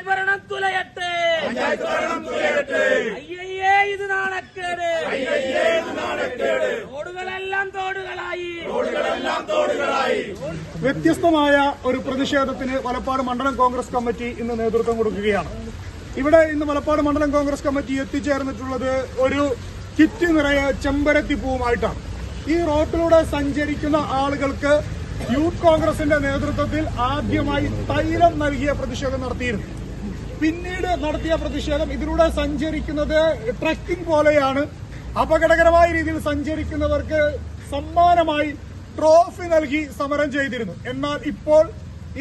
ഭരണം തുലയട്ടെ. അയ്യയ്യേ ഇത് നാണക്കേട്. റോഡുകളെല്ലാം തോടുകളായി. വ്യത്യസ്തമായ ഒരു പ്രതിഷേധത്തിന് വലപ്പാട് മണ്ഡലം കോൺഗ്രസ് കമ്മിറ്റി ഇന്ന് നേതൃത്വം കൊടുക്കുകയാണ്. ഇവിടെ ഇന്ന് വലപ്പാട് മണ്ഡലം കോൺഗ്രസ് കമ്മിറ്റി എത്തിച്ചേർന്നിട്ടുള്ളത് ഒരു കിറ്റ് നിറയെ ചെമ്പരത്തിപ്പൂവുമായിട്ടാണ്. ഈ റോഡിലൂടെ സഞ്ചരിക്കുന്ന ആളുകൾക്ക് യൂത്ത് കോൺഗ്രസിന്റെ നേതൃത്വത്തിൽ ആദ്യമായി തൈലം നൽകിയ പ്രതിഷേധം നടത്തിയിരുന്നു. പിന്നീട് നടത്തിയ പ്രതിഷേധം ഇതിലൂടെ സഞ്ചരിക്കുന്നത് ട്രക്കിംഗ് പോലെയാണ്. അപകടകരമായ രീതിയിൽ സഞ്ചരിക്കുന്നവർക്ക് സമ്മാനമായി ട്രോഫി നൽകി സമരം ചെയ്തിരുന്നു. എന്നാൽ ഇപ്പോൾ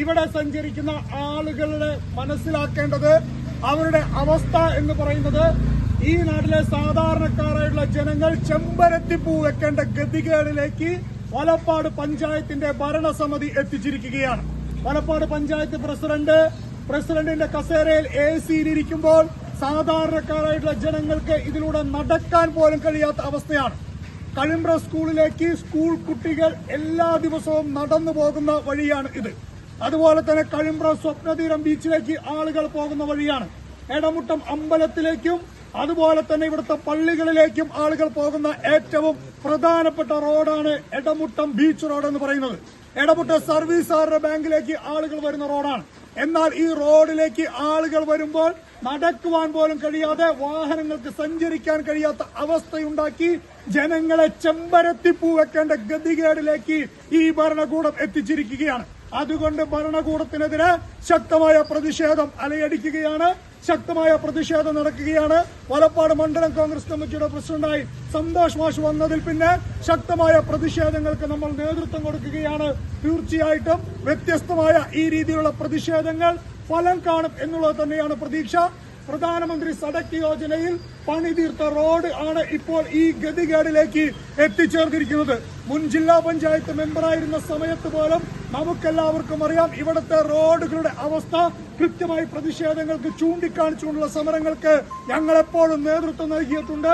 ഇവിടെ സഞ്ചരിക്കുന്ന ആളുകളുടെ മനസ്സിലാക്കേണ്ടത് അവരുടെ അവസ്ഥ എന്ന് പറയുന്നത് ഈ നാട്ടിലെ സാധാരണക്കാരായുള്ള ജനങ്ങൾ ചെമ്പരത്തിപ്പൂ വെക്കേണ്ട ഗതികേടിലേക്ക് വലപ്പാട് പഞ്ചായത്തിന്റെ ഭരണസമിതി എത്തിച്ചിരിക്കുകയാണ്. വലപ്പാട് പഞ്ചായത്ത് പ്രസിഡന്റിന്റെ കസേരയിൽ AC-യിലിരിക്കുമ്പോൾ സാധാരണക്കാരായിട്ടുള്ള ജനങ്ങൾക്ക് ഇതിലൂടെ നടക്കാൻ പോലും കഴിയാത്ത അവസ്ഥയാണ്. കഴുമ്പ്ര സ്കൂളിലേക്ക് സ്കൂൾ കുട്ടികൾ എല്ലാ ദിവസവും നടന്നു പോകുന്ന വഴിയാണ് ഇത്. അതുപോലെ തന്നെ കഴുമ്പ്ര സ്വപ്നതീരം ബീച്ചിലേക്ക് ആളുകൾ പോകുന്ന വഴിയാണ്. എടമുട്ടം അമ്പലത്തിലേക്കും അതുപോലെ തന്നെ ഇവിടുത്തെ പള്ളികളിലേക്കും ആളുകൾ പോകുന്ന ഏറ്റവും പ്രധാനപ്പെട്ട റോഡാണ് എടമുട്ടം ബീച്ച് റോഡ് എന്ന് പറയുന്നത്. എടമുട്ടം സർവീസ് സഹകരണ ബാങ്കിലേക്ക് ആളുകൾ വരുന്ന റോഡാണ്. എന്നാൽ ഈ റോഡിലേക്ക് ആളുകൾ വരുമ്പോൾ നടക്കുവാൻ പോലും കഴിയാതെ വാഹനങ്ങൾക്ക് സഞ്ചരിക്കാൻ കഴിയാത്ത അവസ്ഥയുണ്ടാക്കി ജനങ്ങളെ ചെമ്പരത്തിപ്പൂ വെക്കേണ്ട ഗതികേടിലേക്ക് ഈ ഭരണകൂടം എത്തിച്ചിരിക്കുകയാണ്. അതുകൊണ്ട് ഭരണകൂടത്തിനെതിരെ ശക്തമായ പ്രതിഷേധം അലയടിക്കുകയാണ്. ശക്തമായ പ്രതിഷേധം നടക്കുകയാണ്. വലപ്പാട് മണ്ഡലം കോൺഗ്രസ് കമ്മിറ്റിയുടെ പ്രസിഡന്റായി സന്തോഷ് മാഷ് വന്നതിൽ പിന്നെ ശക്തമായ പ്രതിഷേധങ്ങൾക്ക് നമ്മൾ നേതൃത്വം കൊടുക്കുകയാണ്. തീർച്ചയായിട്ടും വ്യത്യസ്തമായ ഈ രീതിയിലുള്ള പ്രതിഷേധങ്ങൾ ഫലം കാണും എന്നുള്ളത് തന്നെയാണ് പ്രതീക്ഷ. പ്രധാനമന്ത്രി സഡക് യോജനയിൽ പണിതീർത്ത റോഡ് ആണ് ഇപ്പോൾ ഈ ഗതികേടിലേക്ക് എത്തിച്ചേർന്നിരിക്കുന്നത്. മുൻ ജില്ലാ പഞ്ചായത്ത് മെമ്പറായിരുന്ന സമയത്ത് പോലും നമുക്കെല്ലാവർക്കും അറിയാം ഇവിടുത്തെ റോഡുകളുടെ അവസ്ഥ. കൃത്യമായി പ്രതിഷേധങ്ങൾക്ക് ചൂണ്ടിക്കാണിച്ചുകൊണ്ടുള്ള സമരങ്ങൾക്ക് ഞങ്ങളെപ്പോഴും നേതൃത്വം നൽകിയിട്ടുണ്ട്.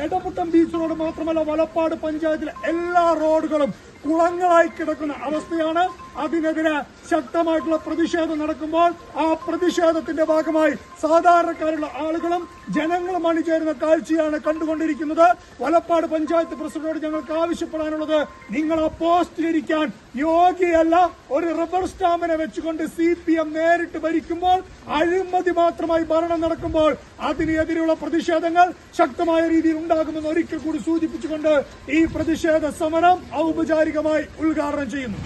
എടമുട്ടം ബീച്ച് റോഡ് മാത്രമല്ല, വലപ്പാട് പഞ്ചായത്തിലെ എല്ലാ റോഡുകളും കുളങ്ങളായി കിടക്കുന്ന അവസ്ഥയാണ്. അതിനെതിരെ ശക്തമായിട്ടുള്ള പ്രതിഷേധം നടക്കുമ്പോൾ ആ പ്രതിഷേധത്തിന്റെ ഭാഗമായി സാധാരണക്കാരുള്ള ആളുകളും ജനങ്ങളും അണിചേരുന്ന കാഴ്ചയാണ് കണ്ടുകൊണ്ടിരിക്കുന്നത്. വലപ്പാട് പഞ്ചായത്ത് പ്രസിഡന്റോട് ഞങ്ങൾക്ക് ആവശ്യപ്പെടാനുള്ളത്, നിങ്ങൾ ആ പോസ്റ്റിലിരിക്കാൻ യോഗ്യയല്ല. ഒരു റബ്ബർ സ്റ്റാമ്പിനെ വെച്ചുകൊണ്ട് CPM നേരിട്ട് ഭരിക്കുമ്പോൾ, അഴിമതി മാത്രമായി ഭരണം നടക്കുമ്പോൾ അതിനെതിരെയുള്ള പ്രതിഷേധങ്ങൾ ശക്തമായ രീതിയിൽ ഉണ്ടാകുമെന്ന് ഒരിക്കൽ കൂടി സൂചിപ്പിച്ചുകൊണ്ട് ഈ പ്രതിഷേധ സമരം ഔപചാരികമായി ഉദ്ഘാടനം ചെയ്യുന്നു.